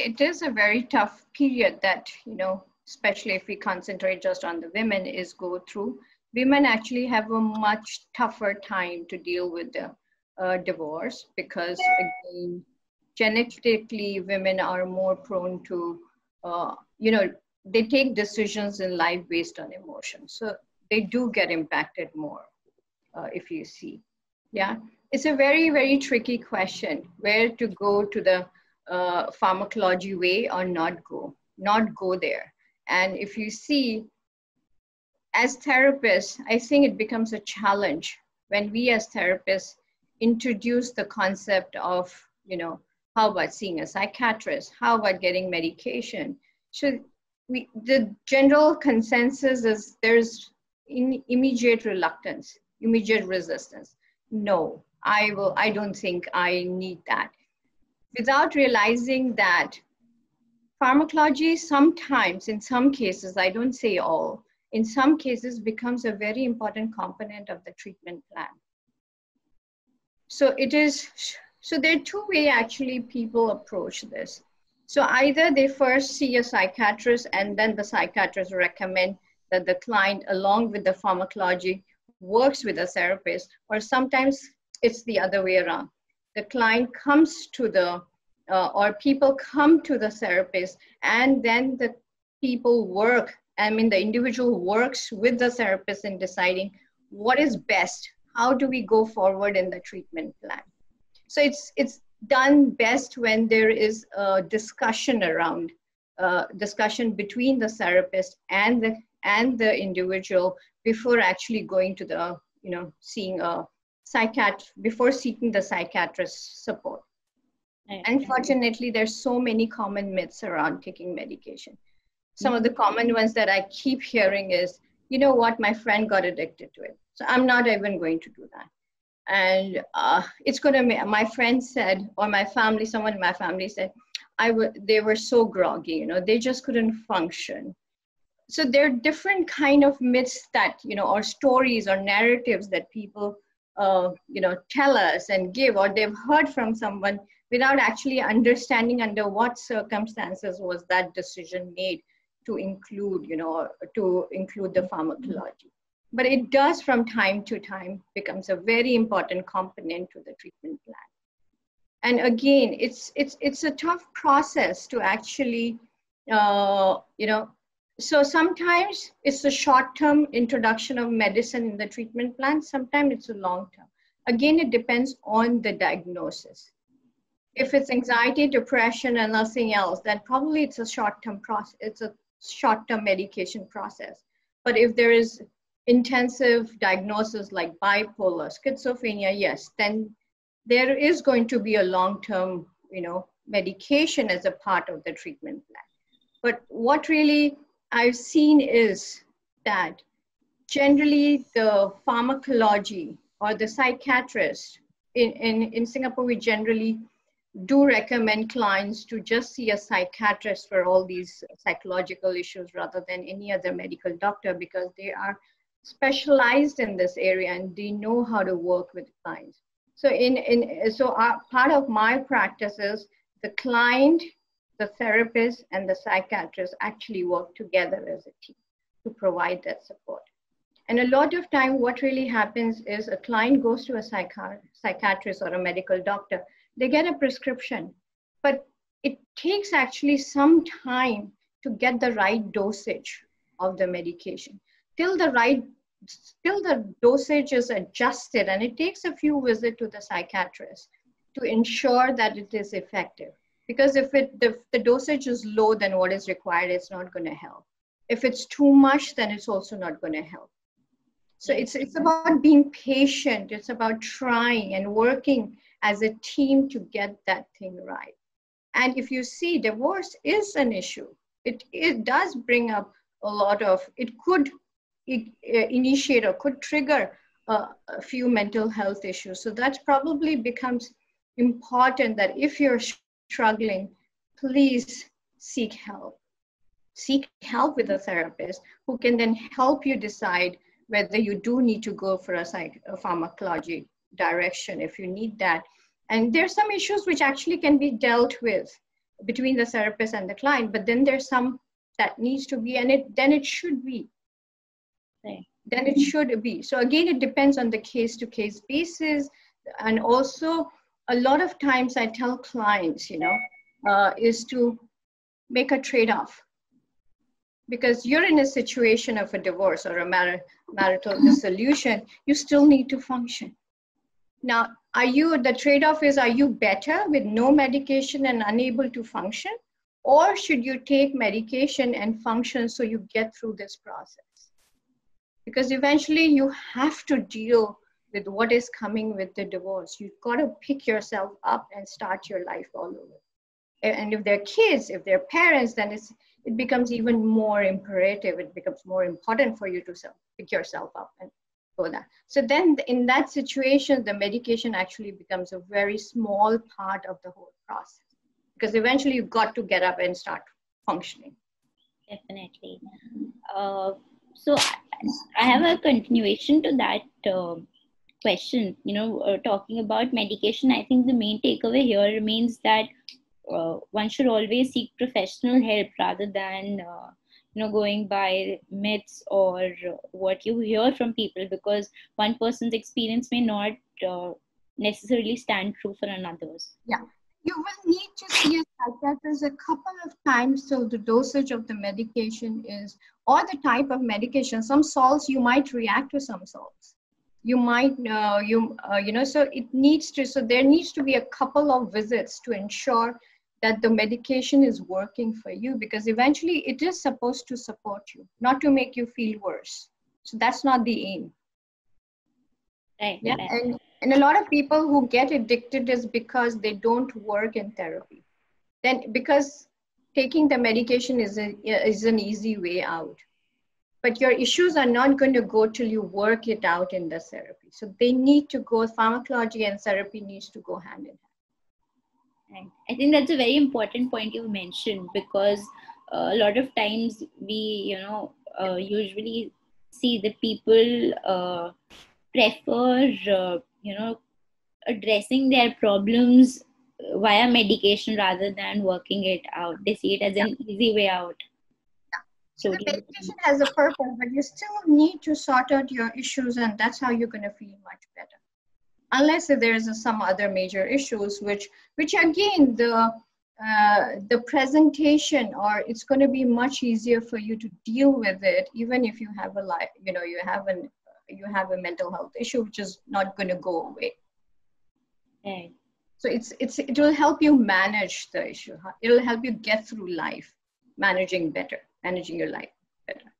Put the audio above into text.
it is a very tough period that, especially if we concentrate just on the women, is go through. Women actually have a much tougher time to deal with the divorce because, again, genetically, women are more prone to, they take decisions in life based on emotion. So they do get impacted more, if you see. Yeah, it's a very, very tricky question, where to go to the pharmacology way or not go there. And if you see, as therapists, I think it becomes a challenge when we as therapists introduce the concept of, how about seeing a psychiatrist? How about getting medication? The general consensus is there's immediate reluctance, immediate resistance. No, I don't think I need that. Without realizing that pharmacology sometimes, in some cases, I don't say all, in some cases becomes a very important component of the treatment plan. So there are two ways actually people approach this. So either they first see a psychiatrist and then the psychiatrist recommend that the client, along with the pharmacology, works with a therapist, or sometimes it's the other way around. The client comes to or people come to the therapist, and then the individual works with the therapist in deciding what is best. How do we go forward in the treatment plan? So it's done best when there is a discussion between the therapist and the individual before actually going to the, seeing a psychiatrist, before seeking the psychiatrist's support. Unfortunately, there's so many common myths around taking medication. Some of the common ones that I keep hearing is, you know what, my friend got addicted to it, so I'm not even going to do that. And my friend said, or someone in my family said, they were so groggy, they just couldn't function. So there are different kind of myths that, or stories or narratives that people, tell us and give, or they've heard from someone without actually understanding under what circumstances was that decision made to include, the pharmacology. But it does from time to time becomes a very important component to the treatment plan. And again, it's a tough process to actually, so sometimes it's a short-term introduction of medicine in the treatment plan. Sometimes it's a long-term. Again, it depends on the diagnosis. If it's anxiety, depression, and nothing else, then probably it's a short-term process. It's a short-term medication process. But if there is intensive diagnosis like bipolar, schizophrenia, yes, then there is going to be a long-term, medication as a part of the treatment plan. But what really I've seen is that generally the pharmacology or the psychiatrist, in Singapore, we generally do recommend clients to just see a psychiatrist for all these psychological issues rather than any other medical doctor, because they are specialized in this area and they know how to work with clients. So part of my practice is the client, the therapist, and the psychiatrist actually work together as a team to provide that support. And a lot of time, what really happens is a client goes to a psychiatrist or a medical doctor. They get a prescription, but it takes actually some time to get the right dosage of the medication. Till the dosage is adjusted, and it takes a few visits to the psychiatrist to ensure that it is effective. Because if the dosage is low than what is required, it's not going to help. If it's too much, then it's also not going to help. So it's about being patient. It's about trying and working as a team to get that thing right. And if you see, divorce is an issue. It does bring up a lot of, it could initiate or could trigger a few mental health issues. So that probably becomes important that if you're struggling, please seek help. Seek help with a therapist who can then help you decide whether you do need to go for a pharmacology direction if you need that. And there's some issues which actually can be dealt with between the therapist and the client, but then there's some that needs to be, and it should be. Right. Then it should be. So again, it depends on the case-to-case basis. And also, a lot of times I tell clients, is to make a trade-off. Because you're in a situation of a divorce or a marital dissolution, you still need to function. Now, the trade-off is, are you better with no medication and unable to function? Or should you take medication and function so you get through this process? Because eventually you have to deal with what is coming with the divorce. You've got to pick yourself up and start your life all over. And if they're kids, if they're parents, then it becomes even more imperative. It becomes more important for you to pick yourself up and go that. So then in that situation, the medication actually becomes a very small part of the whole process. Because eventually you've got to get up and start functioning. Definitely. So I have a continuation to that question. Talking about medication, I think the main takeaway here remains that one should always seek professional help rather than going by myths or what you hear from people, because one person's experience may not necessarily stand true for another's. Yeah. You will need to see a psychiatrist a couple of times till the dosage of the medication is, or the type of medication. Some salts, you might react to some salts. You might, so there needs to be a couple of visits to ensure that the medication is working for you, because eventually it is supposed to support you, not to make you feel worse. So that's not the aim. Right. Yeah. Right. And a lot of people who get addicted is because they don't work in therapy. Then because taking the medication is an easy way out. But your issues are not going to go till you work it out in the therapy. So they need to go, pharmacology and therapy needs to go hand in hand. I think that's a very important point you mentioned, because a lot of times we, usually see that people prefer, addressing their problems via medication rather than working it out. They see it as an easy way out. So the medication has a purpose, but you still need to sort out your issues, and that's how you're going to feel much better. Unless if there's some other major issues, which again, the presentation, or it's going to be much easier for you to deal with it, even if you have you have a mental health issue, which is not going to go away. Right. So it will help you manage the issue. It will help you get through life, managing your life better.